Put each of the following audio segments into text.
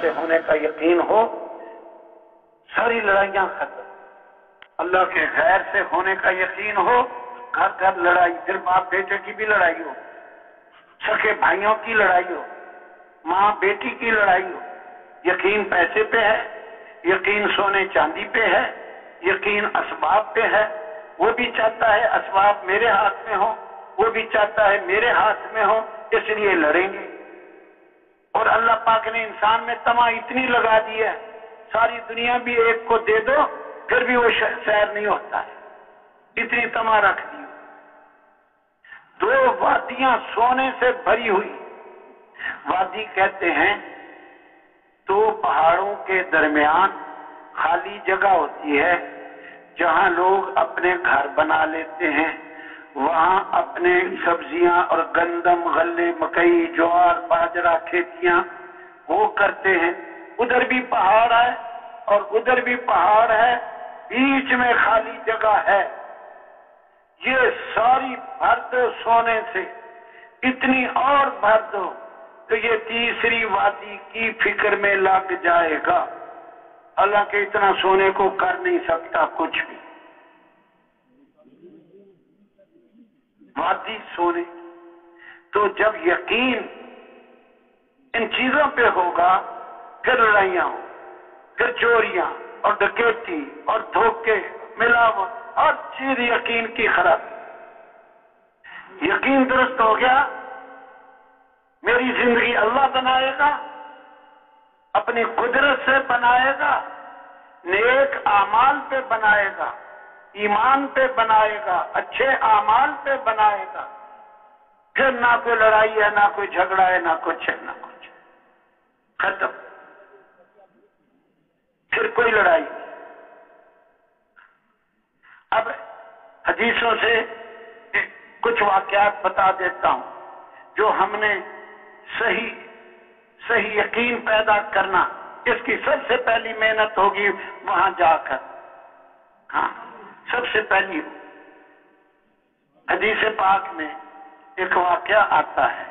سے ہونے کا یقین ہو، ساری لڑائیاں ختم۔ اللہ کے غیر سے ہونے کا یقین ہو، گھر گھر لڑائی، پھر باپ بیٹے کی بھی لڑائی ہو، سکے بھائیوں کی لڑائی ہو، ماں بیٹی کی لڑائی ہو۔ یقین پیسے پہ ہے، یقین سونے چاندی پہ ہے، یقین اسباب پہ ہے۔ وہ بھی چاہتا ہے اسباب میرے ہاتھ میں ہو، وہ بھی چاہتا ہے میرے ہاتھ میں ہو، اس لیے لڑیں گے۔ اور اللہ پاک نے انسان میں طمع اتنی لگا دی ہے، ساری دنیا بھی ایک کو دے دو پھر بھی وہ سیر نہیں ہوتا ہے، اتنی طمع رکھ دی۔ دو وادیاں سونے سے بھری ہوئی، وادی کہتے ہیں دو پہاڑوں کے درمیان خالی جگہ ہوتی ہے جہاں لوگ اپنے گھر بنا لیتے ہیں، وہاں اپنے سبزیاں اور گندم، غلے، مکئی، جوار، باجرہ، کھیتیاں وہ کرتے ہیں۔ ادھر بھی پہاڑ ہے اور ادھر بھی پہاڑ ہے، بیچ میں خالی جگہ ہے۔ یہ ساری بھر دو سونے سے، اتنی اور بھر دو تو یہ تیسری وادی کی فکر میں لگ جائے گا۔ حالانکہ اتنا سونے کو کر نہیں سکتا کچھ بھی۔ وادی سونے۔ تو جب یقین ان چیزوں پہ ہوگا پھر لڑائیاں ہوں، پھر چوریاں اور ڈکیتی اور دھوکے، ملاوٹ، ہر چیز یقین کی خراب۔ یقین درست ہو گیا، میری زندگی اللہ بنائے گا، اپنی قدرت سے بنائے گا، نیک اعمال پہ بنائے گا، ایمان پہ بنائے گا، اچھے اعمال پہ بنائے گا، پھر نہ کوئی لڑائی ہے، نہ کوئی جھگڑا ہے، نہ کچھ ہے، نہ کچھ، ختم۔ پھر کوئی لڑائی نہیں۔ اب حدیثوں سے کچھ واقعات بتا دیتا ہوں جو ہم نے صحیح یقین پیدا کرنا، اس کی سب سے پہلی محنت ہوگی وہاں جا کر۔ ہاں، سب سے پہلی حدیث پاک میں ایک واقعہ آتا ہے،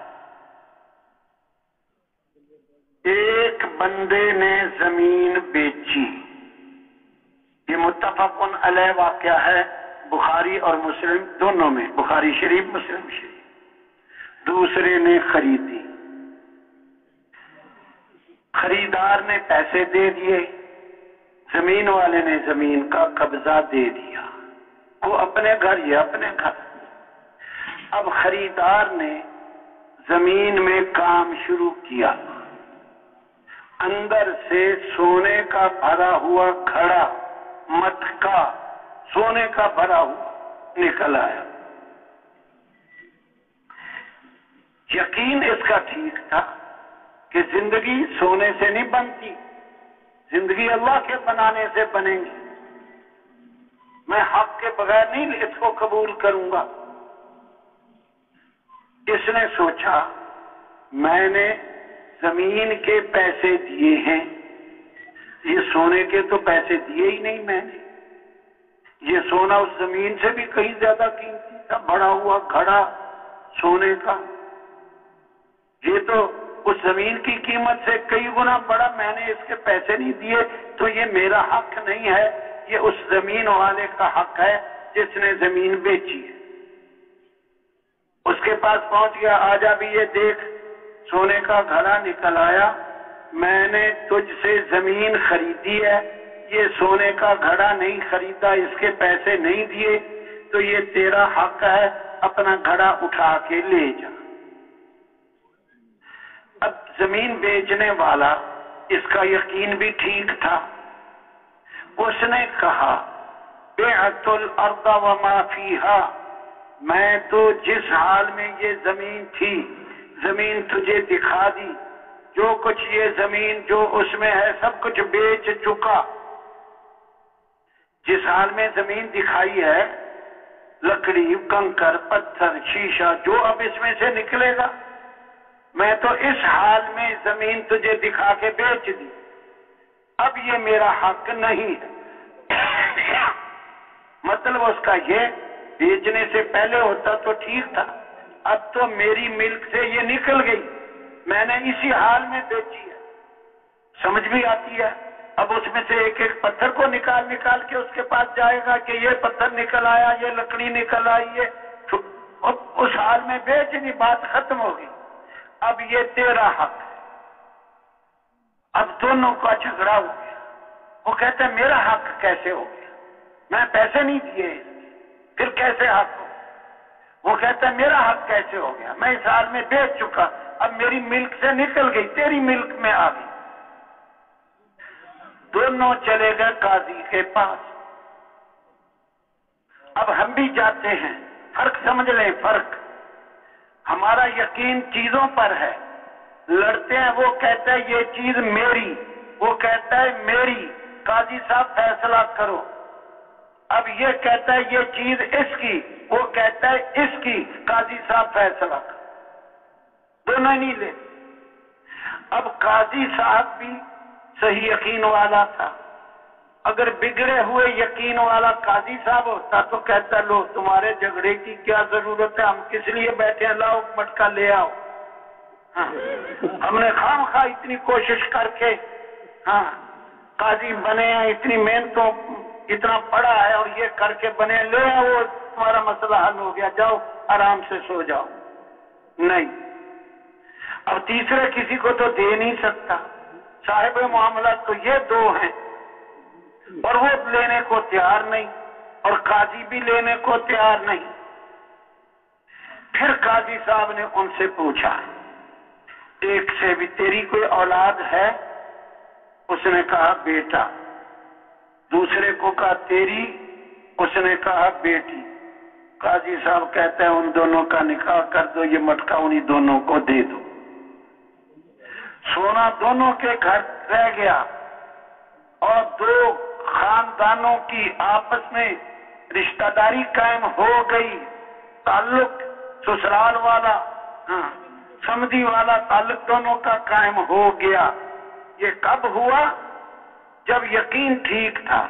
ایک بندے نے زمین بیچی، یہ متفق علیہ واقعہ ہے، بخاری اور مسلم دونوں میں، بخاری شریف مسلم شریف۔ دوسرے نے خریدی، خریدار نے پیسے دے دیے، زمین والے نے زمین کا قبضہ دے دیا، وہ اپنے گھر، یہ اپنے گھر۔ اب خریدار نے زمین میں کام شروع کیا، اندر سے سونے کا بھرا ہوا گھڑا، مٹکا سونے کا بھرا ہوا نکل آیا۔ یقین اس کا ٹھیک تھا کہ زندگی سونے سے نہیں بنتی، زندگی اللہ کے بنانے سے بنے گی، میں حق کے بغیر نہیں اس کو قبول کروں گا۔ اس نے سوچا میں نے زمین کے پیسے دیے ہیں، یہ سونے کے تو پیسے دیے ہی نہیں میں نے، یہ سونا اس زمین سے بھی کہیں زیادہ قیمتی تھا، بڑا ہوا گھڑا سونے کا، یہ تو اس زمین کی قیمت سے کئی گنا بڑا، میں نے اس کے پیسے نہیں دیے تو یہ میرا حق نہیں ہے، یہ اس زمین والے کا حق ہے جس نے زمین بیچی ہے۔ اس کے پاس پہنچ گیا، آجا بھی یہ دیکھ، سونے کا گھڑا نکل آیا، میں نے تجھ سے زمین خریدی ہے، یہ سونے کا گھڑا نہیں خریدا، اس کے پیسے نہیں دیے، تو یہ تیرا حق ہے، اپنا گھڑا اٹھا کے لے جا۔ اب زمین بیچنے والا، اس کا یقین بھی ٹھیک تھا، اس نے کہا بعت الارض وما فیہا، میں تو جس حال میں یہ زمین تھی، زمین تجھے دکھا دی، جو کچھ یہ زمین جو اس میں ہے سب کچھ بیچ چکا۔ جس حال میں زمین دکھائی ہے، لکڑی، کنکر، پتھر، شیشہ، جو اب اس میں سے نکلے گا، میں تو اس حال میں زمین تجھے دکھا کے بیچ دی، اب یہ میرا حق نہیں ہے۔ مطلب اس کا یہ، بیچنے سے پہلے ہوتا تو ٹھیک تھا، اب تو میری ملک سے یہ نکل گئی، میں نے اسی حال میں بیچی ہے، سمجھ بھی آتی ہے. اب اس میں سے ایک ایک پتھر کو نکال نکال کے اس کے پاس جائے گا کہ یہ پتھر نکل آیا، یہ لکڑی نکل آئی ہے. اس حال میں بیچنی بات ختم ہوگی. اب یہ تیرا حق ہے. اب دونوں کا جھگڑا ہو گیا. وہ کہتا ہے میرا حق کیسے ہو گیا؟ میں پیسے نہیں دیے، پھر کیسے حق ہو؟ وہ کہتا ہے میرا حق کیسے ہو گیا؟ میں اس حال میں بیچ چکا، اب میری ملک سے نکل گئی، تیری ملک میں آ گئی. دونوں چلے گئے قاضی کے پاس. اب ہم بھی جاتے ہیں، فرق سمجھ لیں، فرق. ہمارا یقین چیزوں پر ہے، لڑتے ہیں. وہ کہتا ہے یہ چیز میری، وہ کہتا ہے میری. قاضی صاحب فیصلہ کرو. اب یہ کہتا ہے یہ چیز اس کی، وہ کہتا ہے اس کی. قاضی صاحب فیصلہ کرو. دونوں نہیں لے. اب قاضی صاحب بھی صحیح یقین والا تھا. اگر بگڑے ہوئے یقین والا قاضی صاحب ہوتا تو کہتا لو تمہارے جھگڑے کی کیا ضرورت ہے، ہم کس لیے بیٹھے ہیں، لاؤ مٹکا لے آؤ. ہاں ہم نے خام خواہ اتنی کوشش کر کے قاضی بنے ہیں، اتنی محنتوں اتنا پڑا ہے اور یہ کر کے بنے، لے آؤ تمہارا مسئلہ حل ہو گیا، جاؤ آرام سے سو جاؤ. نہیں. اب تیسرے کسی کو تو دے نہیں سکتا. صاحب معاملات تو یہ دو ہیں اور وہ لینے کو تیار نہیں اور قاضی بھی لینے کو تیار نہیں. پھر قاضی صاحب نے ان سے پوچھا ایک سے بھی تیری کوئی اولاد ہے؟ اس نے کہا بیٹا. دوسرے کو کہا تیری؟ اس نے کہا بیٹی. قاضی صاحب کہتے ہیں ان دونوں کا نکاح کر دو، یہ مٹکا انہی دونوں کو دے دو. سونا دونوں کے گھر رہ گیا اور دو خاندانوں کی آپس میں رشتہ داری قائم ہو گئی. تعلق سسرال والا سمدھی والا تعلق دونوں کا قائم ہو گیا. یہ کب ہوا؟ جب یقین ٹھیک تھا.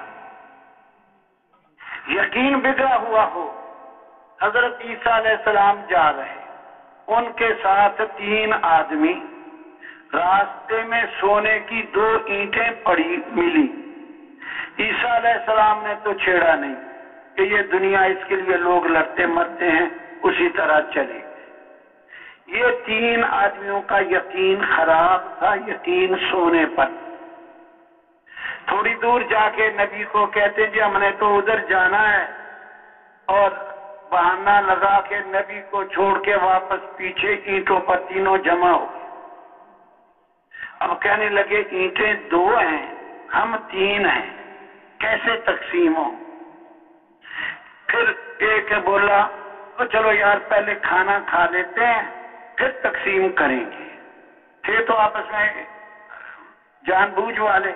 یقین بگڑا ہوا ہو. حضرت عیسیٰ علیہ السلام جا رہے، ان کے ساتھ 3 آدمی، راستے میں سونے کی 2 اینٹیں پڑی ملی. عیسیٰ علیہ السلام نے تو چھیڑا نہیں کہ یہ دنیا اس کے لیے لوگ لڑتے مرتے ہیں، اسی طرح چلے گئے. یہ 3 آدمیوں کا یقین خراب تھا، یقین سونے پر. تھوڑی دور جا کے نبی کو کہتے جی ہم نے تو ادھر جانا ہے، اور بہانہ لگا کے نبی کو چھوڑ کے واپس پیچھے اینٹوں پر تینوں جمع ہو گئے. اب کہنے لگے اینٹیں 2 ہیں، ہم 3 ہیں، کیسے تقسیم ہو؟ پھر ایک بولا تو چلو یار پہلے کھانا کھا لیتے ہیں پھر تقسیم کریں گے. تھے تو آپس میں جان بوجھ والے،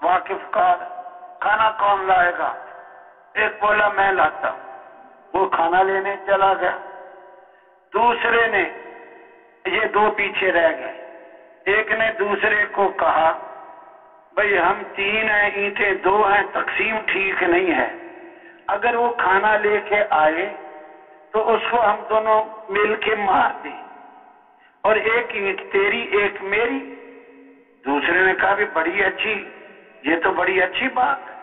واقف کار. کھانا کون لائے گا؟ ایک بولا میں لاتا ہوں، وہ کھانا لینے چلا گیا. دوسرے نے، یہ 2 پیچھے رہ گئے. ایک نے دوسرے کو کہا بھئی ہم 3 ہیں، اینٹیں 2 ہیں، تقسیم ٹھیک نہیں ہے. اگر وہ کھانا لے کے آئے تو اس کو ہم دونوں مل کے مار دیں، اور ایک اینٹ تیری ایک میری. دوسرے نے کہا بھی بڑی اچھی، یہ تو بڑی اچھی بات ہے،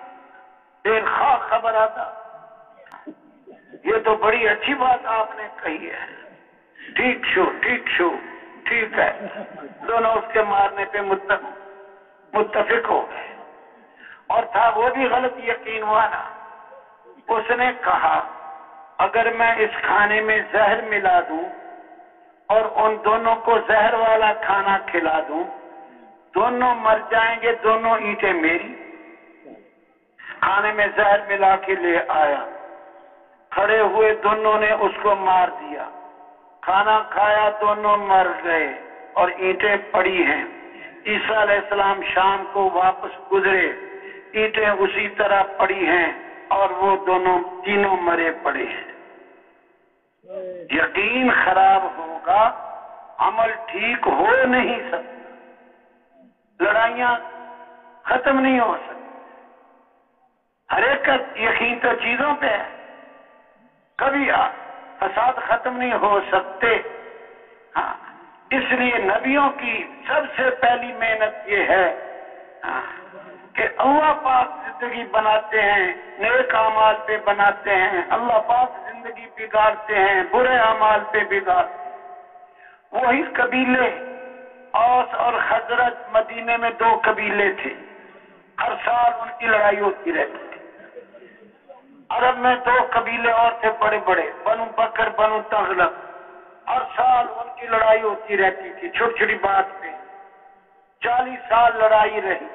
دیر خواہ خبر آتا، یہ تو بڑی اچھی بات آپ نے کہی ہے. ٹھیک شو ٹھیک ہے. دونوں اس کے مارنے پہ متفق ہو گئے. اور تھا وہ بھی غلط یقین والا. اس نے کہا اگر میں اس کھانے میں زہر ملا دوں اور ان دونوں کو زہر والا کھانا کھلا دوں، دونوں مر جائیں گے، دونوں اینٹیں میری. کھانے میں زہر ملا کے لے آیا، کھڑے ہوئے دونوں نے اس کو مار دیا. کھانا کھایا، دونوں مر گئے اور اینٹیں پڑی ہیں. عیسیٰ علیہ السلام شام کو واپس گزرے، اینٹیں اسی طرح پڑی ہیں اور وہ دونوں تینوں مرے پڑے ہیں. یقین خراب ہوگا، عمل ٹھیک ہو نہیں سکتا، لڑائیاں ختم نہیں ہو سکتی. ہر ایک کا یقین تو چیزوں پہ ہے، کبھی فساد ختم نہیں ہو سکتے. ہاں اس لیے نبیوں کی سب سے پہلی محنت یہ ہے کہ اللہ پاک زندگی بناتے ہیں، نیک اعمال پہ بناتے ہیں، اللہ پاک زندگی بگاڑتے ہیں، برے اعمال پہ بگاڑتے ہیں۔ وہی قبیلے اوس اور خزرج، مدینے میں 2 قبیلے تھے، ہر سال ان کی لڑائی ہوتی رہتی تھی۔ عرب میں 2 قبیلے اور تھے بڑے بڑے، بنو بکر، بنو تغلب، ہر سال ان کی لڑائی ہوتی رہتی تھی چھوٹی چھوٹی بات پہ، 40 سال لڑائی رہی۔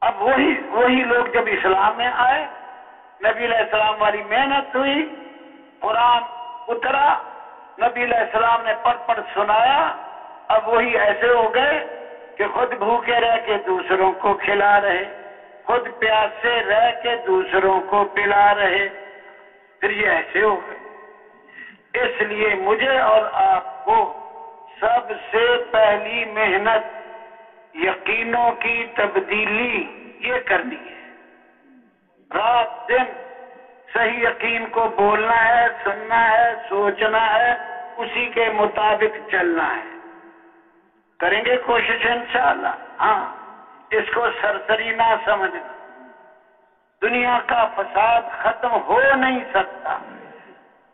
اب وہی لوگ جب اسلام میں آئے، نبی علیہ السلام والی محنت ہوئی، قرآن اترا، نبی علیہ السلام نے پڑھ سنایا، اب وہی ایسے ہو گئے کہ خود بھوکے رہ کے دوسروں کو کھلا رہے، خود پیاسے رہ کے دوسروں کو پلا رہے، پھر یہ ایسے ہو گئے۔ اس لیے مجھے اور آپ کو سب سے پہلی محنت یقینوں کی تبدیلی یہ کرنی ہے، رات دن صحیح یقین کو بولنا ہے، سننا ہے، سوچنا ہے، اسی کے مطابق چلنا ہے۔ کریں گے کوشش انشاءاللہ؟ ہاں، اس کو سرسری نہ سمجھنا، دنیا کا فساد ختم ہو نہیں سکتا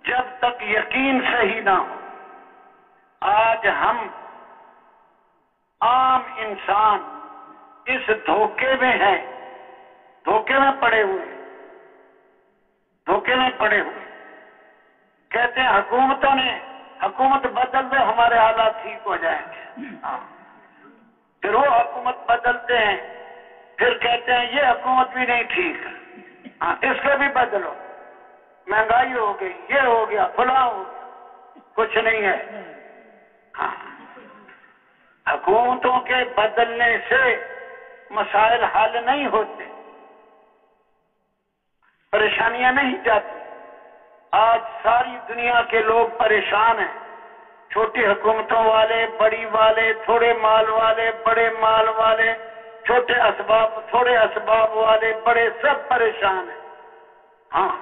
جب تک یقین صحیح نہ ہو۔ آج ہم عام انسان اس دھوکے میں ہیں، دھوکے میں پڑے ہوئے، دھوکے میں پڑے ہوئے۔ کہتے ہیں حکومتوں نے حکومت بدل دے ہمارے حالات ٹھیک ہو جائیں گے، پھر وہ حکومت بدلتے ہیں، پھر کہتے ہیں یہ حکومت بھی نہیں ٹھیک، اس کو بھی بدلو، مہنگائی ہو گئی، یہ ہو گیا، فلاں ہو گیا، کچھ نہیں ہے۔ حکومتوں کے بدلنے سے مسائل حل نہیں ہوتے، پریشانیاں نہیں جاتی۔ آج ساری دنیا کے لوگ پریشان ہیں، چھوٹی حکومتوں والے، بڑی والے، تھوڑے مال والے، بڑے مال والے، چھوٹے اسباب، تھوڑے اسباب والے، بڑے، سب پریشان ہیں۔ ہاں،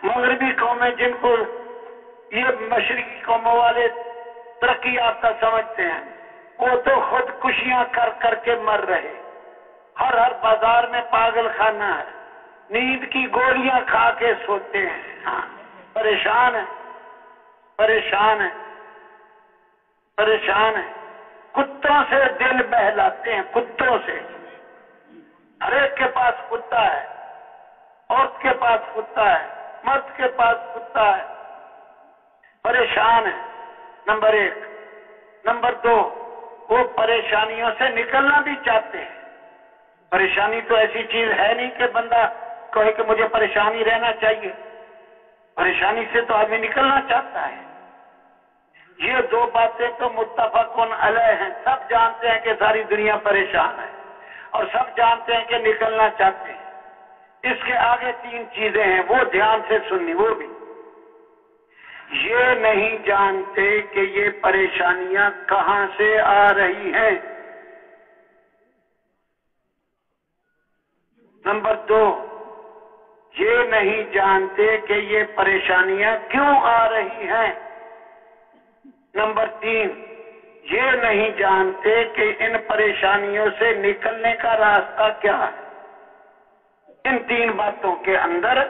مغربی قومیں جن کو یہ مشرقی قوموں والے ترقی یافتہ سمجھتے ہیں، وہ تو خودکشیاں کر کر کے مر رہے، ہر بازار میں پاگل خانہ ہے، نیند کی گولیاں کھا کے سوتے ہیں۔ ہاں، پریشان ہے، پریشان ہے، پریشان ہے۔ کتوں سے دل بہلاتے ہیں، کتوں سے، ہر ایک کے پاس کتا ہے، عورت کے پاس کتا ہے، مرد کے پاس کتا ہے، پریشان ہے، نمبر 1۔ نمبر 2، وہ پریشانیوں سے نکلنا بھی چاہتے ہیں۔ پریشانی تو ایسی چیز ہے نہیں کہ بندہ کہے کہ مجھے پریشانی رہنا چاہیے، پریشانی سے تو آدمی نکلنا چاہتا ہے۔ یہ 2 باتیں تو متفقن علیہ ہیں، سب جانتے ہیں کہ ساری دنیا پریشان ہے، اور سب جانتے ہیں کہ نکلنا چاہتے ہیں۔ اس کے آگے 3 چیزیں ہیں، وہ دھیان سے سننی، وہ بھی یہ نہیں جانتے کہ یہ پریشانیاں کہاں سے آ رہی ہیں۔ نمبر 2، یہ نہیں جانتے کہ یہ پریشانیاں کیوں آ رہی ہیں۔ نمبر 3، یہ نہیں جانتے کہ ان پریشانیوں سے نکلنے کا راستہ کیا ہے۔ ان 3 باتوں کے اندر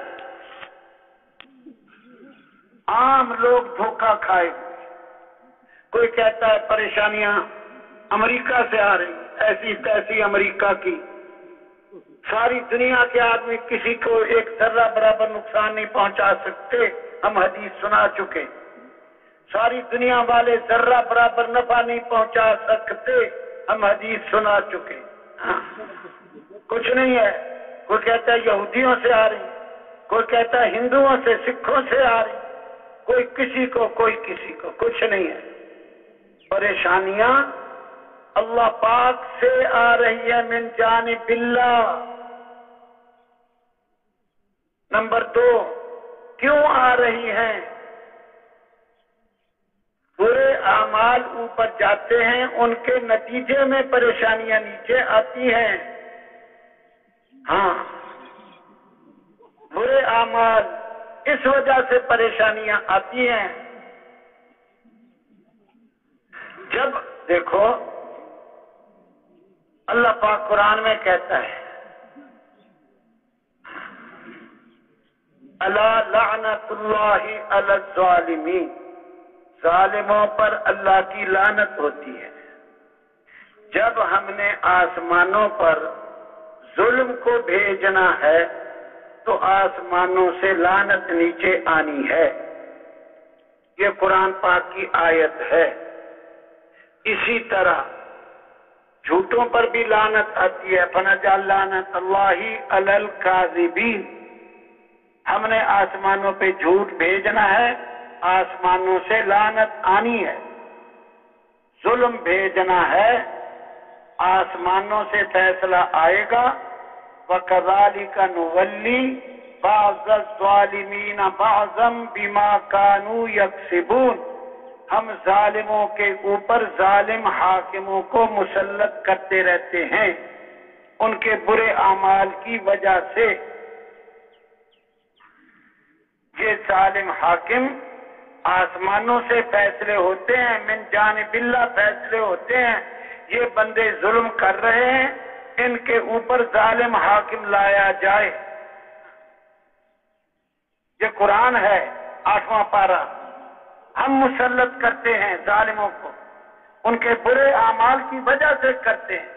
عام لوگ دھوکہ کھائے ہوئے۔ کوئی کہتا ہے پریشانیاں امریکہ سے آ رہی، ایسی تیسی امریکہ کی، ساری دنیا کے آدمی کسی کو ایک ذرہ برابر نقصان نہیں پہنچا سکتے، ہم حدیث سنا چکے۔ ساری دنیا والے ذرہ برابر نفع نہیں پہنچا سکتے، ہم حدیث سنا چکے۔ کچھ نہیں ہے۔ کوئی کہتا ہے یہودیوں سے آ رہی، کوئی کہتا ہے ہندوؤں سے، سکھوں سے آ رہی، کوئی کسی کو، کوئی کسی کو، کچھ نہیں ہے۔ پریشانیاں اللہ پاک سے آ رہی ہے، من جانب اللہ۔ نمبر 2، کیوں آ رہی ہیں؟ برے اعمال اوپر جاتے ہیں، ان کے نتیجے میں پریشانیاں نیچے آتی ہیں۔ ہاں، برے اعمال اس وجہ سے پریشانیاں آتی ہیں جب دیکھو اللہ پاک قرآن میں کہتا ہے الا لعنت اللہ علی الظالمین، ظالموں پر اللہ کی لعنت ہوتی ہے۔ جب ہم نے آسمانوں پر ظلم کو بھیجنا ہے تو آسمانوں سے لعنت نیچے آنی ہے، یہ قرآن پاک کی آیت ہے۔ اسی طرح جھوٹوں پر بھی لعنت آتی ہے، فنجعل لعنت اللہ علی الکاذبین، ہم نے آسمانوں پہ جھوٹ بھیجنا ہے، آسمانوں سے لعنت آنی ہے۔ ظلم بھیجنا ہے، آسمانوں سے فیصلہ آئے گا۔ وَكَذَلِكَ نُوَلِّي بَعْضَ الظَّالِمِينَ بَعْضًا بِمَا كَانُوا يَكْسِبُونَ، ہم ظالموں کے اوپر ظالم حاکموں کو مسلط کرتے رہتے ہیں ان کے برے اعمال کی وجہ سے۔ یہ ظالم حاکم آسمانوں سے فیصلے ہوتے ہیں، من جانب اللہ فیصلے ہوتے ہیں، یہ بندے ظلم کر رہے ہیں، ان کے اوپر ظالم حاکم لایا جائے۔ یہ قرآن ہے 8واں پارہ، ہم مسلط کرتے ہیں ظالموں کو، ان کے برے اعمال کی وجہ سے کرتے ہیں۔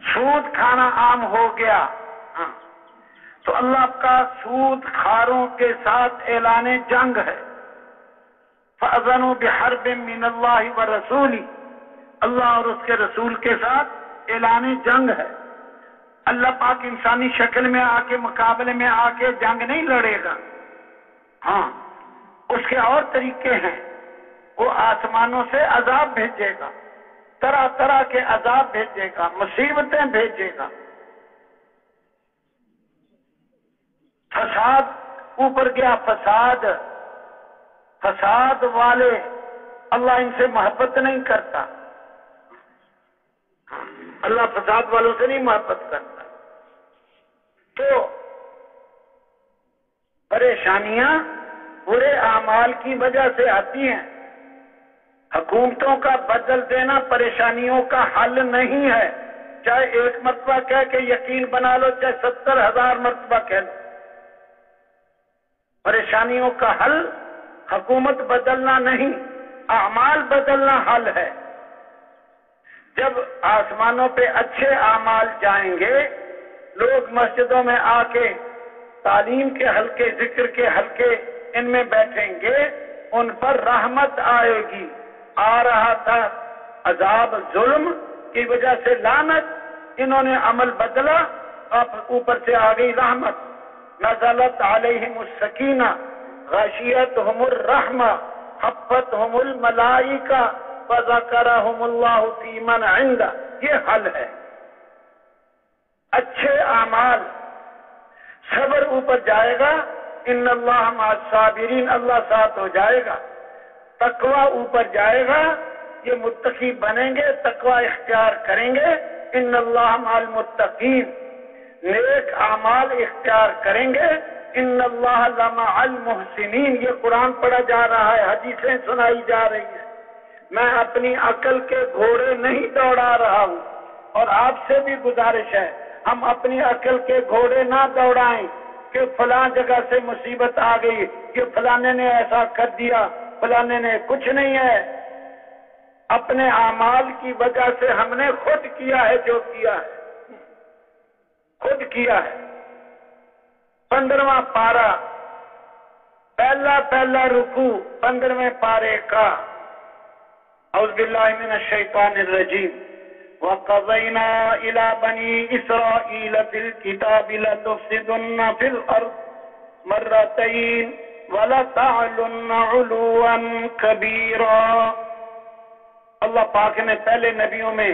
سود کھانا عام ہو گیا، تو اللہ کا سود خاروں کے ساتھ اعلان جنگ ہے۔ فَأَذَنُوا بِحَرْبٍ مِّنَ اللَّهِ وَرَسُولِهِ، اللہ اور اس کے رسول کے ساتھ اعلان جنگ ہے۔ اللہ پاک انسانی شکل میں آ کے مقابلے میں آ کے جنگ نہیں لڑے گا، ہاں اس کے اور طریقے ہیں، وہ آسمانوں سے عذاب بھیجے گا، طرح طرح کے عذاب بھیجے گا، مصیبتیں بھیجے گا، فساد اوپر گیا، فساد والے اللہ ان سے محبت نہیں کرتا، اللہ فساد والوں سے نہیں محبت کرتا۔ تو پریشانیاں برے اعمال کی وجہ سے آتی ہیں۔ حکومتوں کا بدل دینا پریشانیوں کا حل نہیں ہے، چاہے 1 مرتبہ کہہ کے یقین بنا لو، چاہے 70,000 مرتبہ کہہ لو، پریشانیوں کا حل حکومت بدلنا نہیں، اعمال بدلنا حل ہے۔ جب آسمانوں پہ اچھے اعمال جائیں گے، لوگ مسجدوں میں آ کے تعلیم کے حلقے، ذکر کے حلقے ان میں بیٹھیں گے، ان پر رحمت آئے گی۔ آ رہا تھا عذاب ظلم کی وجہ سے لعنت، انہوں نے عمل بدلا، اب اوپر سے آ گئی رحمت۔ نزلت علیہم السکینہ غشیتہم الرحمہ حفتہم الملائکہ وذکرہم اللہ فی من عندہ، یہ حل ہے۔ اچھے اعمال، صبر اوپر جائے گا، ان اللہ مع الصابرین، اللہ ساتھ ہو جائے گا۔ تقوی اوپر جائے گا، یہ متقی بنیں گے، تقوی اختیار کریں گے، ان اللہ مع المتقین، نیک اعمال اختیار کریں گے، ان اللہ لمع المحسنین، یہ قرآن پڑھا جا رہا ہے، حدیثیں سنائی جا رہی ہیں۔ میں اپنی عقل کے گھوڑے نہیں دوڑا رہا ہوں، اور آپ سے بھی گزارش ہے ہم اپنی عقل کے گھوڑے نہ دوڑائیں کہ فلاں جگہ سے مصیبت آ گئی، کہ فلانے نے ایسا کر دیا، فلانے نے، کچھ نہیں ہے، اپنے اعمال کی وجہ سے ہم نے خود کیا ہے جو کیا ہے، خود کیا ہے۔ 15واں پارہ، پہلا رکوع 15ویں پارے کا، اعوذ باللہ من الشیطان الرجیم۔ وَقَضَيْنَا إِلَى بَنِي إِسْرَائِيلَ فِي الْكِتَابِ لَتُفْسِدُنَّ فِي الْأَرْضِ مَرَّتَيْنِ وَلَتَعْلُنَّ عُلُوًّا كَبِيرًا۔ اللہ پاک نے پہلے نبیوں میں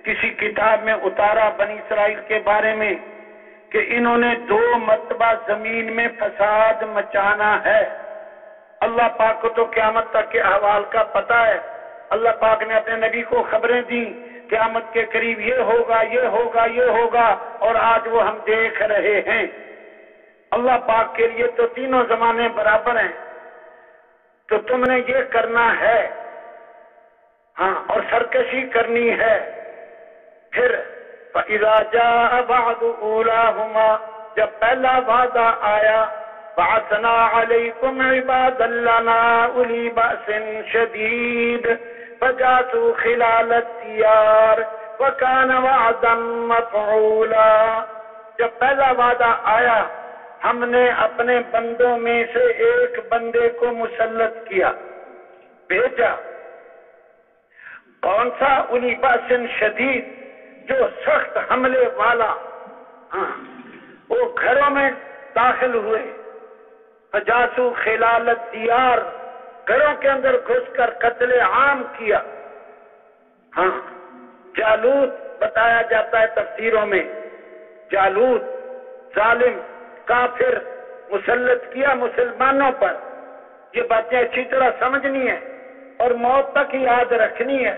کسی کتاب میں اتارا بنی اسرائیل کے بارے میں کہ انہوں نے 2 مرتبہ زمین میں فساد مچانا ہے۔ اللہ پاک کو تو قیامت تک کے احوال کا پتہ ہے، اللہ پاک نے اپنے نبی کو خبریں دی قیامت کے قریب یہ ہوگا، یہ ہوگا، یہ ہوگا، اور آج وہ ہم دیکھ رہے ہیں۔ اللہ پاک کے لیے تو تینوں زمانے برابر ہیں۔ تو تم نے یہ کرنا ہے، ہاں، اور سرکشی کرنی ہے۔ پھر فَإِذَا جَاءَ بَعْدُ أُولَاهُمَا، جب پہلا وعدہ آیا، بَعَثْنَا عَلَيْكُمْ عِبَادًا لَنَا أُولِي بَأْسٍ شَدِيدٍ فَجَاسُوا خِلَالَ الدِّيَارِ وَكَانَ وَعْدًا مَفْعُولًا۔ جب پہلا وعدہ آیا، ہم نے اپنے بندوں میں سے ایک بندے کو مسلط کیا، بھیجا۔ کون سا؟ اولی باسن شدید، جو سخت حملے والا، ہاں، وہ گھروں میں داخل ہوئے، فجاسو خلال الدیار، گھروں کے اندر گھس کر قتل عام کیا۔ ہاں، جالوت بتایا جاتا ہے تفسیروں میں، جالوت ظالم کافر مسلط کیا مسلمانوں پر۔ یہ باتیں اچھی طرح سمجھنی ہے اور موت تک یاد رکھنی ہے۔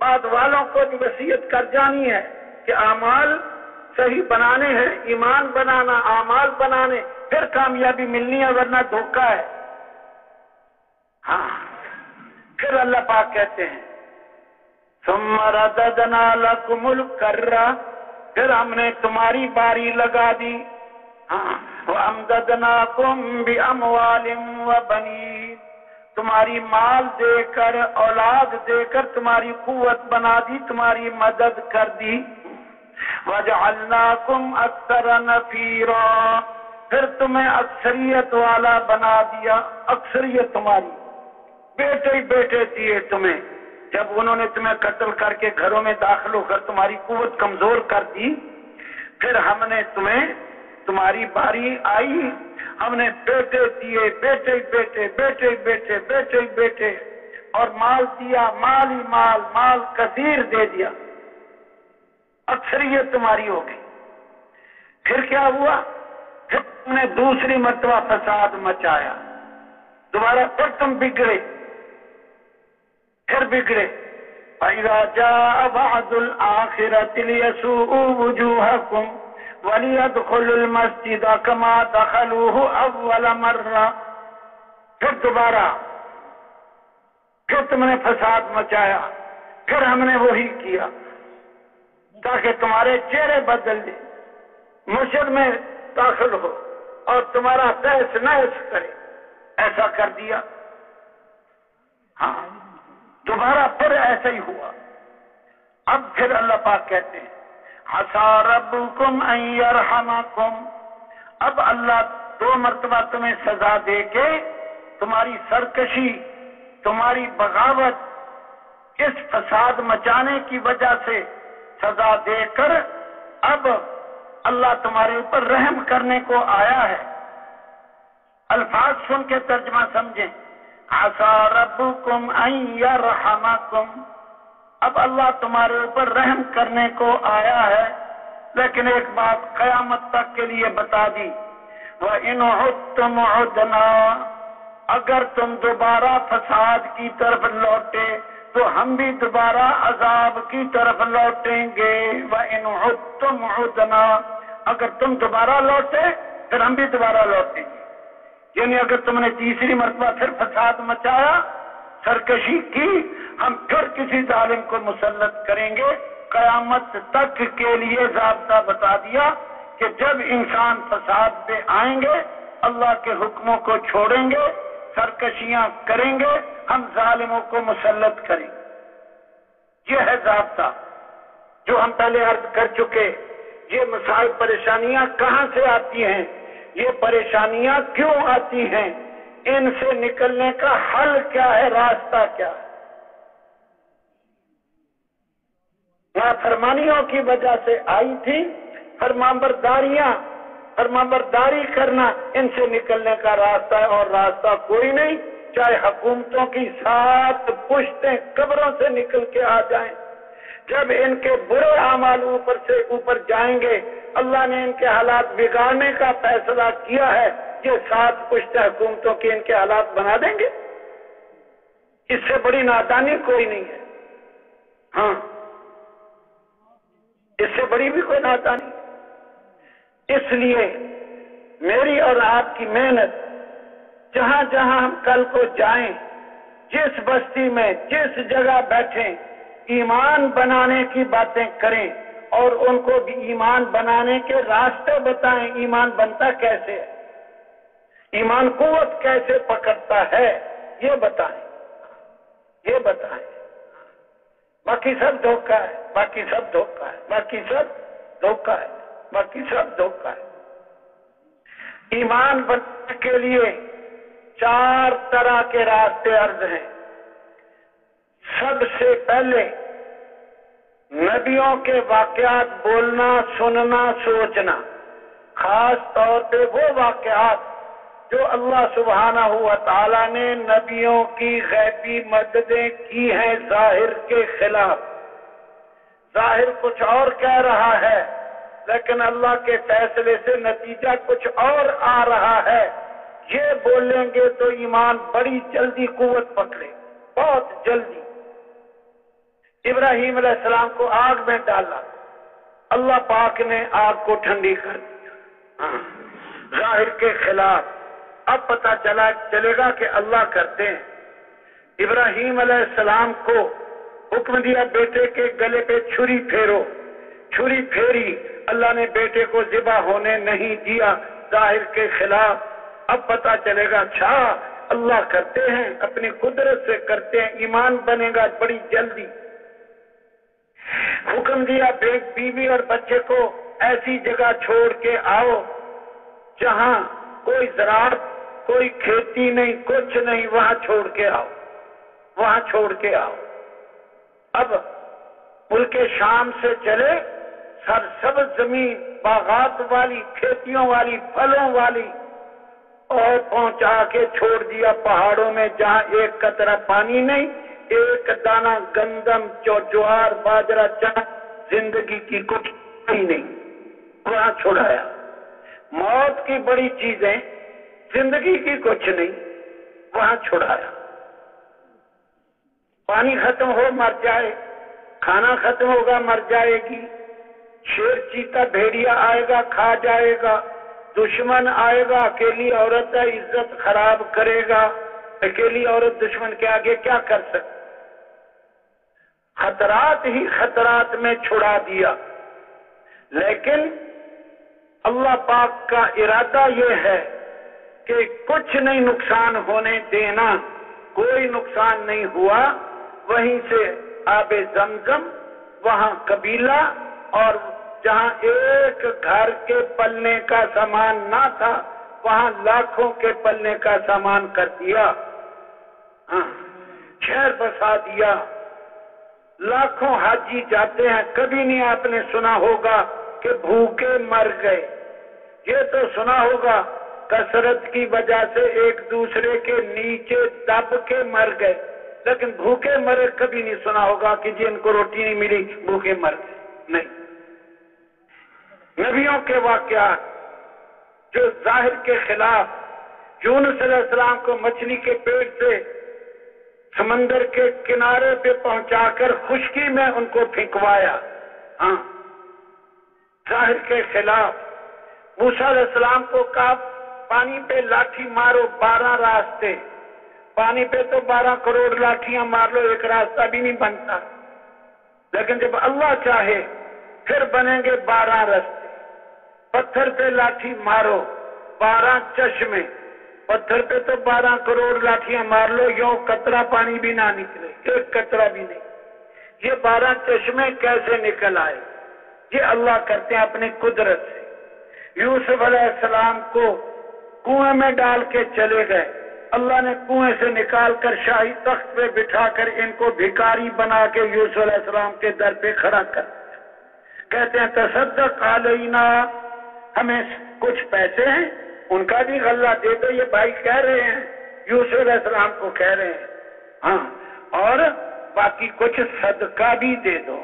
بعد والوں کو بھی وصیت کر جانی ہے کہ اعمال صحیح بنانے ہیں، ایمان بنانا، اعمال بنانے، پھر کامیابی ملنی ہے، ورنہ دھوکہ ہے۔ ہاں، پھر اللہ پاک کہتے ہیں ثم رددنا لکم الکرہ، پھر ہم نے تمہاری باری لگا دی، ہاں، وَأَمْدَدْنَاكُمْ بِأَمْوَالٍ وَبَنِينَ، تمہاری مال دے کر، اولاد دے کر تمہاری قوت بنا دی، تمہاری مدد کر دی۔ وَجَعَلْنَاكُمْ أَكْثَرَ نَفِيرًا، پھر تمہیں اکثریت والا بنا دیا، اکثریت تمہاری، بیٹے ہی بیٹے دیے تمہیں۔ جب انہوں نے تمہیں قتل کر کے گھروں میں داخل ہو کر تمہاری قوت کمزور کر دی، پھر ہم نے تمہیں، تمہاری باری آئی، ہم نے بیٹے دیے، بیٹے بیٹے بیٹے بیٹے بیٹے بیٹے، اور مال دیا، مال ہی مال، مال کثیر دے دیا، اکثریت تمہاری ہو گئی۔ پھر کیا ہوا؟ پھر تم نے دوسری مرتبہ فساد مچایا، دوبارہ پھر تم بگڑے، پھر بگڑے۔ فَإِذَا جَاءَ وَعْدُ الْآخِرَةِ لِيَسُوءُوا وُجُوهَكُمْ وَلِيَدْخُلُوا الْمَسْجِدَ كَمَا دَخَلُوهُ أَوَّلَ مَرَّةٍ، پھر دوبارہ، پھر تم نے فساد مچایا، پھر ہم نے وہی کیا تاکہ تمہارے چہرے بدل دیں، مسجد میں داخل ہو اور تمہارا تحس نحس کرے، ایسا کر دیا۔ ہاں، دوبارہ پھر ایسا ہی ہوا۔ اب پھر اللہ پاک کہتے ہیں عَسَىٰ رَبُّكُمْ أَن يَرْحَمَكُمْ، اب اللہ دو مرتبہ تمہیں سزا دے کے تمہاری سرکشی، تمہاری بغاوت، اس فساد مچانے کی وجہ سے سزا دے کر اب اللہ تمہارے اوپر رحم کرنے کو آیا ہے۔ الفاظ سن کے ترجمہ سمجھیں، عَسَىٰ رَبُّكُمْ أَن يَرْحَمَكُمْ، اب اللہ تمہارے اوپر رحم کرنے کو آیا ہے، لیکن ایک بات قیامت تک کے لیے بتا دی، وَإِنْ عُدْتُمْ عُدْنَا، اگر تم دوبارہ فساد کی طرف لوٹے تو ہم بھی دوبارہ عذاب کی طرف لوٹیں گے۔ وَإِنْ عُدْتُمْ عُدْنَا، اگر تم دوبارہ لوٹے پھر ہم بھی دوبارہ لوٹیں گے، یعنی اگر تم نے تیسری مرتبہ پھر فساد مچایا، سرکشی کی، ہم پھر کسی ظالم کو مسلط کریں گے۔ قیامت تک کے لیے ضابطہ بتا دیا کہ جب انسان فساد پہ آئیں گے، اللہ کے حکموں کو چھوڑیں گے، سرکشیاں کریں گے، ہم ظالموں کو مسلط کریں گے۔ یہ ہے ضابطہ جو ہم پہلے عرض کر چکے۔ یہ مسائل، پریشانیاں کہاں سے آتی ہیں، یہ پریشانیاں کیوں آتی ہیں، ان سے نکلنے کا حل کیا ہے، راستہ کیا ہے۔ نافرمانیوں کی وجہ سے آئی تھی، فرمانبرداریاں، فرمانبرداری کرنا ان سے نکلنے کا راستہ ہے، اور راستہ کوئی نہیں، چاہے حکومتوں کی 7 پشتیں قبروں سے نکل کے آ جائیں، جب ان کے برے اعمال اوپر سے اوپر جائیں گے، اللہ نے ان کے حالات بگاڑنے کا فیصلہ کیا ہے، یہ 7 پشتیں حکومتوں کے ان کے حالات بنا دیں گے۔ اس سے بڑی نادانی کوئی نہیں ہے، ہاں، اس سے بڑی بھی کوئی نادانی۔ اس لیے میری اور آپ کی محنت جہاں جہاں ہم کل کو جائیں، جس بستی میں جس جگہ بیٹھیں، ایمان بنانے کی باتیں کریں اور ان کو بھی ایمان بنانے کے راستے بتائیں۔ ایمان بنتا کیسے ہے، ایمان قوت کیسے پکڑتا ہے، یہ بتائیں، یہ بتائیں۔ باقی سب دھوکہ ہے، باقی سب دھوکہ ہے، باقی سب دھوکہ ہے، باقی سب دھوکہ ہے۔ ایمان بنانے کے لیے 4 طرح کے راستے عرض ہیں۔ سب سے پہلے نبیوں کے واقعات بولنا، سننا، سوچنا، خاص طور پہ وہ واقعات جو اللہ سبحانہ و تعالی نے نبیوں کی غیبی مددیں کی ہیں ظاہر کے خلاف۔ ظاہر کچھ اور کہہ رہا ہے لیکن اللہ کے فیصلے سے نتیجہ کچھ اور آ رہا ہے، یہ بولیں گے تو ایمان بڑی جلدی قوت پکڑے، بہت جلدی۔ ابراہیم علیہ السلام کو آگ میں ڈالا، اللہ پاک نے آگ کو ٹھنڈی کر دیا، ظاہر کے خلاف۔ اب پتہ چلے گا کہ اللہ کرتے ہیں۔ ابراہیم علیہ السلام کو حکم دیا بیٹے کے گلے پہ چھری پھیرو، چھری پھیری، اللہ نے بیٹے کو ذبح ہونے نہیں دیا، ظاہر کے خلاف۔ اب پتہ چلے گا اچھا اللہ کرتے ہیں، اپنی قدرت سے کرتے ہیں، ایمان بنے گا بڑی جلدی۔ حکم دیا بیوی اور بچے کو ایسی جگہ چھوڑ کے آؤ جہاں کوئی زراعت، کوئی کھیتی نہیں، کچھ نہیں، وہاں چھوڑ کے آؤ، وہاں چھوڑ کے آؤ۔ اب ملک شام سے چلے، سرسبز زمین، باغات والی، کھیتیوں والی، پھلوں والی، اور پہنچا کے چھوڑ دیا پہاڑوں میں جہاں ایک قطرہ پانی نہیں، ایک دانہ گندم، جوار، باجرہ، چنا، زندگی کی کچھ نہیں، وہاں چھوڑایا۔ موت کی بڑی چیزیں، زندگی کی کچھ نہیں، وہاں چھوڑایا۔ پانی ختم ہو مر جائے، کھانا ختم ہوگا مر جائے گی، شیر چیتا بھیڑیا آئے گا کھا جائے گا، دشمن آئے گا، اکیلی عورت ہے عزت خراب کرے گا، اکیلی عورت دشمن کے آگے کیا کر سکتی؟ خطرات ہی خطرات میں چھڑا دیا۔ لیکن اللہ پاک کا ارادہ یہ ہے کہ کچھ نہیں نقصان ہونے دینا، کوئی نقصان نہیں ہوا۔ وہیں سے آب زمزم، وہاں قبیلہ، اور جہاں ایک گھر کے پلنے کا سامان نہ تھا وہاں لاکھوں کے پلنے کا سامان کر دیا، شہر بسا دیا۔ لاکھوں حاجی جاتے ہیں، کبھی نہیں آپ نے سنا ہوگا کہ بھوکے مر گئے، یہ تو سنا ہوگا کثرت کی وجہ سے ایک دوسرے کے نیچے دب کے مر گئے، لیکن بھوکے مرے کبھی نہیں سنا ہوگا کہ جن کو روٹی نہیں ملی بھوکے مر گئے، نہیں۔ نبیوں کے واقعات جو ظاہر کے خلاف، یونس علیہ السلام کو مچھلی کے پیٹ سے سمندر کے کنارے پہ پہنچا کر خشکی میں ان کو پھینکوایا، ظاہر کے خلاف۔ موسیٰ علیہ السلام کو کہا پانی پہ لاٹھی مارو، 12 راستے، پانی پہ تو 12 کروڑ لاٹھیاں مار لو ایک راستہ بھی نہیں بنتا، لیکن جب اللہ چاہے پھر بنیں گے 12 راستے۔ پتھر پہ لاٹھی مارو، 12 چشمے، پتھر پہ تو 12 کروڑ لاٹھیاں مار لو، یوں قطرہ پانی بھی نہ نکلے، ایک قطرہ بھی نہیں۔ یہ 12 چشمے کیسے نکل آئے؟ یہ اللہ کرتے ہیں اپنی قدرت سے۔ یوسف علیہ السلام کو کنویں میں ڈال کے چلے گئے، اللہ نے کنویں سے نکال کر شاہی تخت پہ بٹھا کر ان کو بھکاری بنا کے یوسف علیہ السلام کے در پہ کھڑا کر دیا۔ کہتے ہیں تصدق علینا، ہمیں کچھ پیسے ہیں ان کا بھی غلہ دے دو، یہ بھائی کہہ رہے ہیں، یوسف علیہ السلام کو کہہ رہے ہیں، اور باقی کچھ صدقہ بھی دے دو۔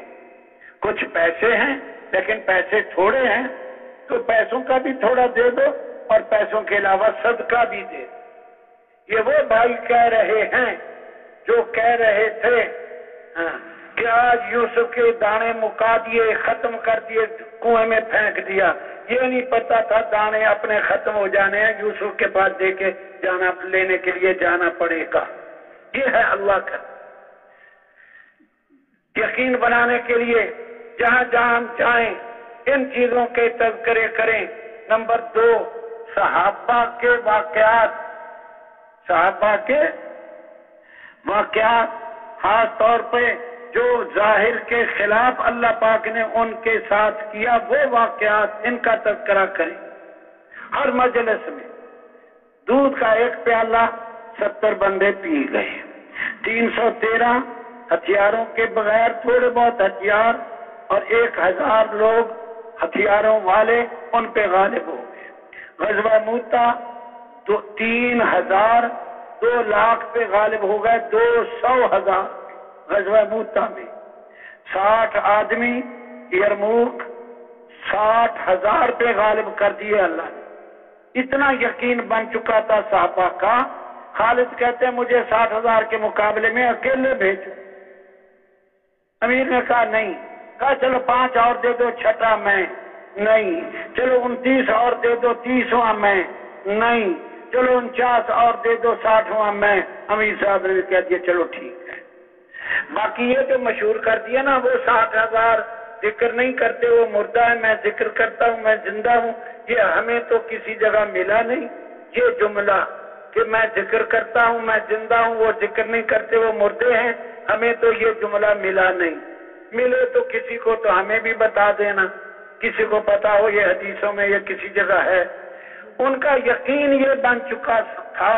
کچھ پیسے ہیں لیکن پیسے تھوڑے ہیں تو پیسوں کا بھی تھوڑا دے دو اور پیسوں کے علاوہ صدقہ بھی دے دو۔ یہ وہ بھائی کہہ رہے ہیں جو کہہ رہے تھے کہ آج یوسف کے دانے مکا دیے، ختم کر دیے، کنویں میں پھینک دیا، یہ نہیں پتا تھا دانے اپنے ختم ہو جانے ہیں، یوسف کے پاس دے کے جانا، لینے کے لیے جانا پڑے گا۔ یہ ہے اللہ کا یقین بنانے کے لیے جہاں جہاں ہم جائیں ان چیزوں کے تذکرے کریں۔ نمبر 2، صحابہ کے واقعات، صحابہ کے واقعات، خاص طور پہ جو ظاہر کے خلاف اللہ پاک نے ان کے ساتھ کیا وہ واقعات، ان کا تذکرہ کریں۔ ہر مجلس میں دودھ کا ایک پیالہ 70 بندے پی گئے، 313 ہتھیاروں کے بغیر، تھوڑے بہت ہتھیار، اور 1000 لوگ ہتھیاروں والے ان پہ غالب ہو گئے۔ غزوہ موتا 3000 2 لاکھ پہ غالب ہو گئے، 200,000 غزوہ موتا میں، 60 آدمی یرموک 60,000 پہ غالب کر دیے اللہ نے۔ اتنا یقین بن چکا تھا صحابہ کا، خالد کہتے ہیں مجھے 60,000 کے مقابلے میں اکیلے بھیجو۔ امیر نے کہا نہیں، کہا چلو 5 اور دے دو، چھٹا میں نہیں، چلو 29 اور دے دو، 30واں میں نہیں، چلو 49 اور دے دو، 60واں میں۔ امیر صاحب نے کہہ دیا چلو ٹھیک ہے۔ باقی یہ جو مشہور کر دیا نا، وہ 60,000 ذکر نہیں کرتے، وہ مردہ ہے، میں ذکر کرتا ہوں، میں زندہ ہوں، یہ ہمیں تو کسی جگہ ملا نہیں۔ یہ جملہ کہ میں ذکر کرتا ہوں، میں زندہ ہوں، وہ ذکر نہیں کرتے، وہ مردے ہیں، ہمیں تو یہ جملہ ملا نہیں۔ ملے تو کسی کو تو ہمیں بھی بتا دینا، کسی کو پتا ہو یہ حدیثوں میں یہ کسی جگہ ہے۔ ان کا یقین یہ بن چکا تھا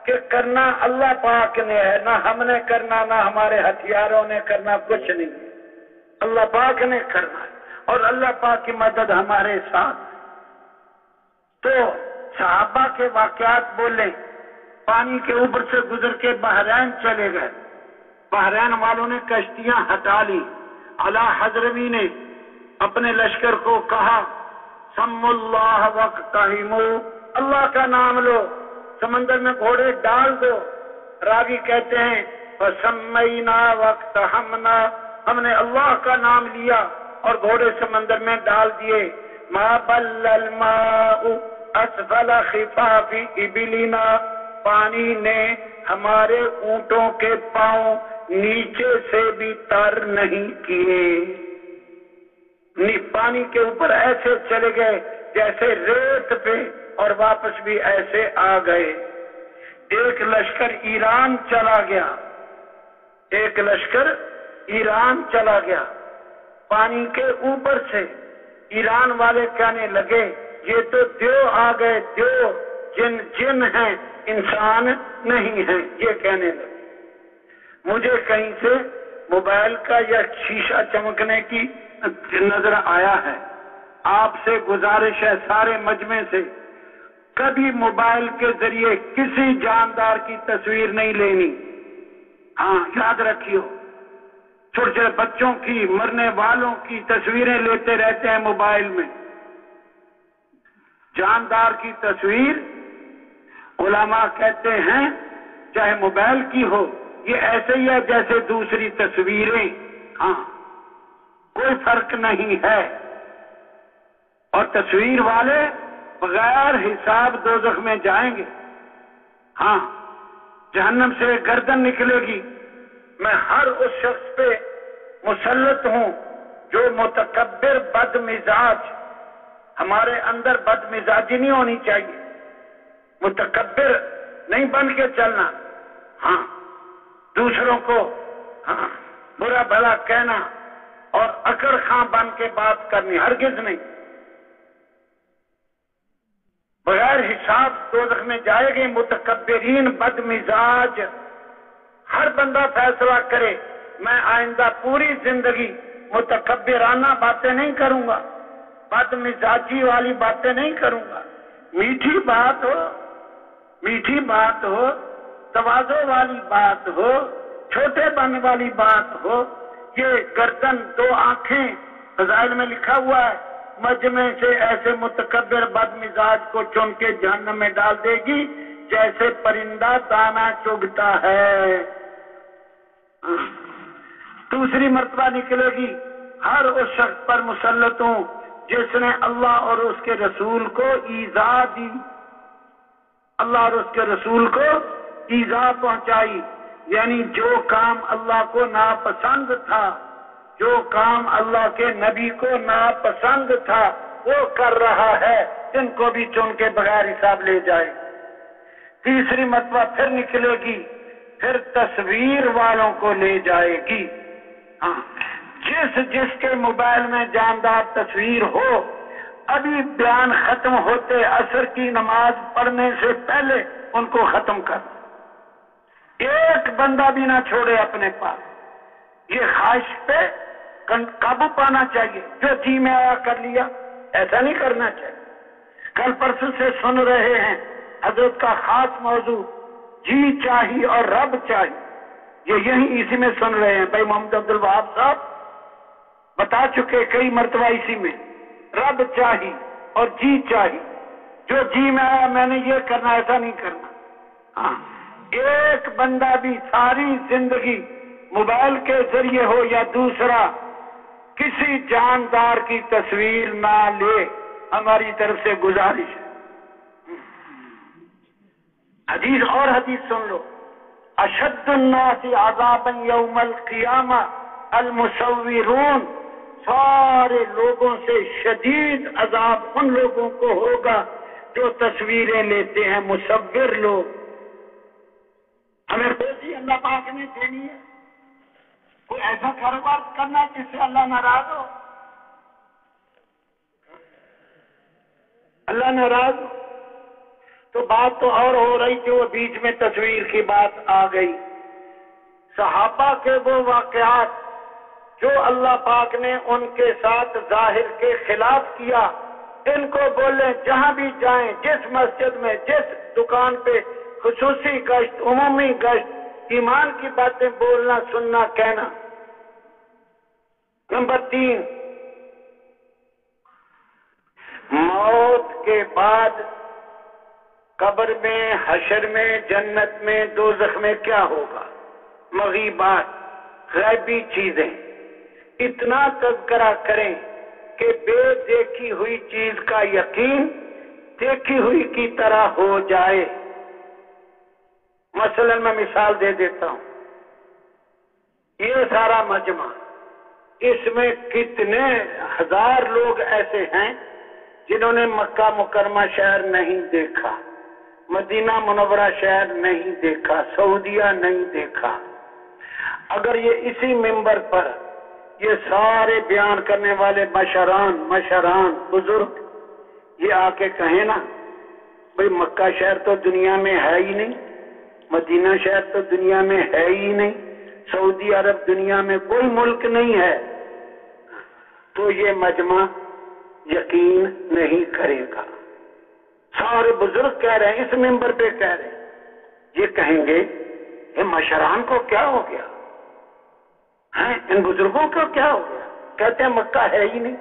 کہ کرنا اللہ پاک نے ہے، نہ ہم نے کرنا، نہ ہمارے ہتھیاروں نے کرنا، کچھ نہیں، اللہ پاک نے کرنا ہے، اور اللہ پاک کی مدد ہمارے ساتھ۔ تو صحابہ کے واقعات بولیں، پانی کے اوپر سے گزر کے بحرین چلے گئے، بحرین والوں نے کشتیاں ہٹا لی، اعلیٰ حضرمی نے اپنے لشکر کو کہا سم اللہ وقتہمو، اللہ کا نام لو، سمندر میں گھوڑے ڈال دو۔ راوی کہتے ہیں فسمینا وقتہمنا، ہم نے اللہ کا نام لیا اور گھوڑے سمندر میں ڈال دیے۔ ما بل الماء اسفل خفاف ابلنا، پانی نے ہمارے اونٹوں کے پاؤں نیچے سے بھی تر نہیں کیے، پانی کے اوپر ایسے چلے گئے جیسے ریت پہ، اور واپس بھی ایسے آ گئے۔ ایک لشکر ایران چلا گیا، ایک لشکر ایران چلا گیا، پانی کے اوپر سے۔ ایران والے کہنے لگے یہ تو دیو آ گئے، دیو، جن ہیں، انسان نہیں ہیں، یہ کہنے لگے۔ مجھے کہیں سے موبائل کا یا شیشہ چمکنے کی نظر آیا ہے۔ آپ سے گزارش ہے سارے مجمع سے، کبھی موبائل کے ذریعے کسی جاندار کی تصویر نہیں لینی۔ ہاں یاد رکھیو، چھوٹے چھوٹے بچوں کی، مرنے والوں کی تصویریں لیتے رہتے ہیں موبائل میں۔ جاندار کی تصویر علماء کہتے ہیں چاہے موبائل کی ہو، یہ ایسے ہی ہے جیسے دوسری تصویریں، ہاں کوئی فرق نہیں ہے۔ اور تصویر والے بغیر حساب دوزخ میں جائیں گے، ہاں جہنم سے گردن نکلے گی۔ میں ہر اس شخص پہ مسلط ہوں جو متکبر بد مزاج، ہمارے اندر بد مزاجی نہیں ہونی چاہیے، متکبر نہیں بن کے چلنا، ہاں دوسروں کو ہاں برا بھلا کہنا اور اکڑ خاں بن کے بات کرنی ہرگز نہیں۔ بغیر حساب دوزخ میں جائے گے متکبرین بد مزاج۔ ہر بندہ فیصلہ کرے میں آئندہ پوری زندگی متکبرانہ باتیں نہیں کروں گا، بد مزاجی والی باتیں نہیں کروں گا، میٹھی بات ہو، میٹھی بات ہو، تواضع والی بات ہو، چھوٹے بن والی بات ہو۔ یہ گردن دو آنکھیں فضائل میں لکھا ہوا ہے، مجمع سے ایسے متکبر بد مزاج کو چن کے جہنم میں ڈال دے گی جیسے پرندہ دانہ چگتا ہے۔ دوسری مرتبہ نکلے گی ہر اس شخص پر مسلط ہوں جس نے اللہ اور اس کے رسول کو ایذا دی، اللہ اور اس کے رسول کو ایذا پہنچائی، یعنی جو کام اللہ کو ناپسند تھا، جو کام اللہ کے نبی کو ناپسند تھا وہ کر رہا ہے، ان کو بھی چن کے بغیر حساب لے جائے۔ تیسری مرتبہ پھر نکلے گی، پھر تصویر والوں کو لے جائے گی۔ جس کے موبائل میں جاندار تصویر ہو، ابھی بیان ختم ہوتے عصر کی نماز پڑھنے سے پہلے ان کو ختم کر، ایک بندہ بھی نہ چھوڑے اپنے پاس۔ یہ خواہش پہ قابو پانا چاہیے، جو جی میں آیا کر لیا، ایسا نہیں کرنا چاہیے۔ کل پرسوں سے سن رہے ہیں حضرت کا خاص موضوع جی چاہیے اور رب چاہیے، یہ یہی اسی میں سن رہے ہیں۔ بھائی محمد عبد الوہاب صاحب بتا چکے کئی مرتبہ اسی میں، رب چاہیے اور جی چاہیے، جو جی میں آیا میں نے یہ کرنا، ایسا نہیں کرنا۔ ایک بندہ بھی ساری زندگی موبائل کے ذریعے ہو یا دوسرا کسی جاندار کی تصویر نہ لے، ہماری طرف سے گزارش ہے۔ حدیث اور حدیث سن لو، اشد الناس عذابا یوم القیامہ المصورون، سارے لوگوں سے شدید عذاب ان لوگوں کو ہوگا جو تصویریں لیتے ہیں، مصور لوگ۔ ہمیں روزی اللہ پاک نے دینی ہے، کوئی ایسا کاروبار کرنا جس سے اللہ ناراض ہو، اللہ ناراض ہو، تو بات تو اور ہو رہی تھی، وہ بیچ میں تصویر کی بات آ گئی۔ صحابہ کے وہ واقعات جو اللہ پاک نے ان کے ساتھ ظاہر کے خلاف کیا، ان کو بولیں جہاں بھی جائیں، جس مسجد میں، جس دکان پہ، خصوصی گشت، عمومی گشت، ایمان کی باتیں بولنا، سننا، کہنا۔ نمبر 3، موت کے بعد قبر میں، حشر میں، جنت میں، دوزخ میں کیا ہوگا؟ مغیبات، غیبی چیزیں، اتنا تذکرہ کریں کہ بے دیکھی ہوئی چیز کا یقین دیکھی ہوئی کی طرح ہو جائے۔ مثلا میں مثال دے دیتا ہوں، یہ سارا مجمع، اس میں کتنے ہزار لوگ ایسے ہیں جنہوں نے مکہ مکرمہ شہر نہیں دیکھا، مدینہ منورہ شہر نہیں دیکھا، سعودیہ نہیں دیکھا۔ اگر یہ اسی منبر پر یہ سارے بیان کرنے والے مشران بزرگ یہ آ کے کہیں نا، بھئی مکہ شہر تو دنیا میں ہے ہی نہیں، مدینہ شہر تو دنیا میں ہے ہی نہیں، سعودی عرب دنیا میں کوئی ملک نہیں ہے، تو یہ مجمع یقین نہیں کرے گا۔ سارے بزرگ کہہ رہے ہیں، اس منبر پہ کہہ رہے ہیں، یہ کہیں گے یہ مشران کو کیا ہو گیا ہے، ان بزرگوں کو کیا ہو گیا؟ کہتے ہیں مکہ ہے ہی نہیں۔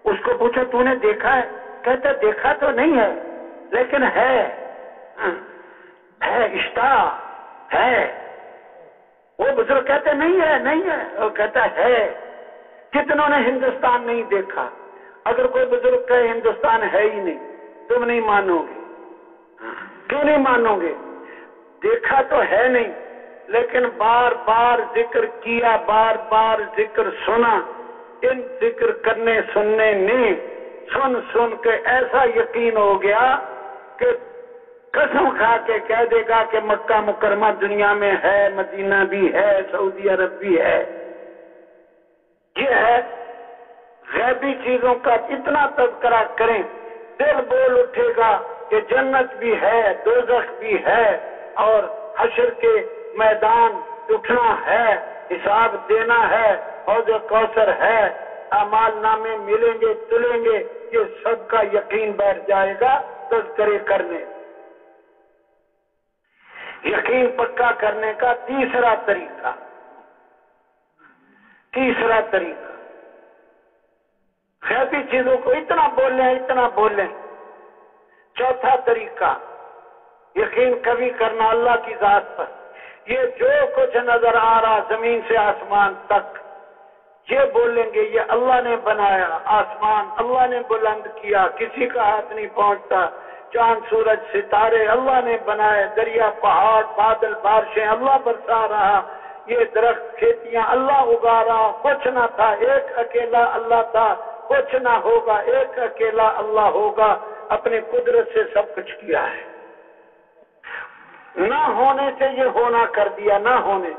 اس کو پوچھو تو نے دیکھا ہے؟ کہتے دیکھا تو نہیں ہے لیکن ہے اشتہا ہے۔ وہ بزرگ کہتے نہیں ہے، نہیں ہے، وہ کہتا ہے۔ کتنوں نے ہندوستان نہیں دیکھا؟ اگر کوئی بزرگ کہے ہندوستان ہے ہی نہیں، تم نہیں مانو گے۔ کیوں نہیں مانو گے؟ دیکھا تو ہے نہیں، لیکن بار بار ذکر کیا، بار بار ذکر سنا، ان ذکر کرنے سننے نے سن کے ایسا یقین ہو گیا کہ قسم کھا کے کہہ دے گا کہ مکہ مکرمہ دنیا میں ہے، مدینہ بھی ہے، سعودی عرب بھی ہے۔ یہ ہے غیبی چیزوں کا اتنا تذکرہ کریں، دل بول اٹھے گا کہ جنت بھی ہے، دوزخ بھی ہے، اور حشر کے میدان اٹھنا ہے، حساب دینا ہے، حوض کوثر ہے، اعمال نامے ملیں گے، تلیں گے، یہ سب کا یقین بیٹھ جائے گا تذکرے کرنے۔ یقین پکا کرنے کا تیسرا طریقہ، غیبی چیزوں کو اتنا بولیں۔ چوتھا طریقہ، یقین کبھی کرنا اللہ کی ذات پر، یہ جو کچھ نظر آ رہا زمین سے آسمان تک، یہ بولیں گے یہ اللہ نے بنایا، آسمان اللہ نے بلند کیا، کسی کا ہاتھ نہیں پہنچتا، چاند سورج ستارے اللہ نے بنائے، دریا پہاڑ بادل بارشیں اللہ برسا رہا، یہ درخت کھیتیاں اللہ اگا رہا، کچھ نہ تھا ایک اکیلا اللہ تھا، کچھ نہ ہوگا ایک اکیلا اللہ ہوگا، اپنی قدرت سے سب کچھ کیا ہے، نہ ہونے سے یہ ہونا کر دیا، نہ ہونے